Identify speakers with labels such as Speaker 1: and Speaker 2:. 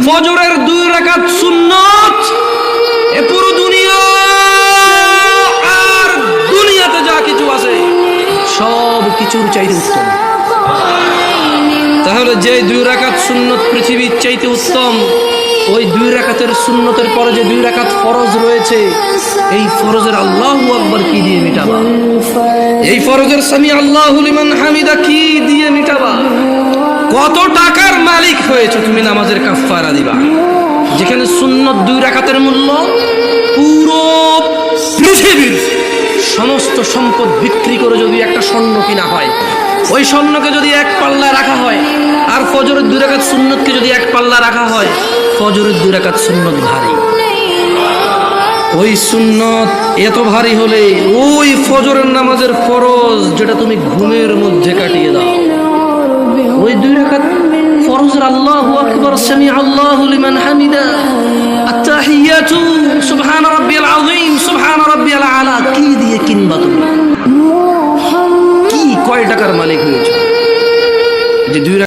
Speaker 1: ফজরের 2 রাকাত সুন্নত এ পুরো দুনিয়া আর দুনিয়াতে যা কিছু আছে সব কিছুর চাইতে উত্তম। তাহলে যে 2 রাকাত সুন্নত পৃথিবীর চাইতে উত্তম, ওই 2 রাকাতের সুন্নতের পরে যে 2 রাকাত ফরজ রয়েছে, এই ফরজের আল্লাহু আকবার কি দিয়ে মিটাবা? এই ফরজের সামি আল্লাহু লিমান হামিদা কি দিয়ে মিটাবা? কত টাকার মালিক হয়েছে তুমি নামাজের কাফারা দিবা? যেখানে সুন্নত 2 রাকাতের মূল্য পুরো পৃথিবীর সমস্ত সম্পদ বিক্রি করে যদি একটা স্বর্ণ কিনা হয়, ওই স্বর্ণকে যদি এক পাল্লা রাখা হয় আর ফজরের 2 রাকাত সুন্নতকে যদি এক পাল্লা রাখা হয়, ফজরের 2 রাকাত সুন্নত ভারী। ওই সুন্নত এত ভারী হলে ওই ফজরের নামাজের ফরজ যেটা তুমি ঘুমের মধ্যে কাটিয়ে দাও, ওই 2 রাকাত ফরজের আল্লাহু আকবার সামি আল্লাহু লিমান হামিদা আত-তাহিয়াতু সুবহান রাব্বিয়াল আযীম সুবহান রাব্বিয়াল আলা কি দিয়ে কিনবা তুমি? কি কয় টাকার মালিক হয়েছে যে 2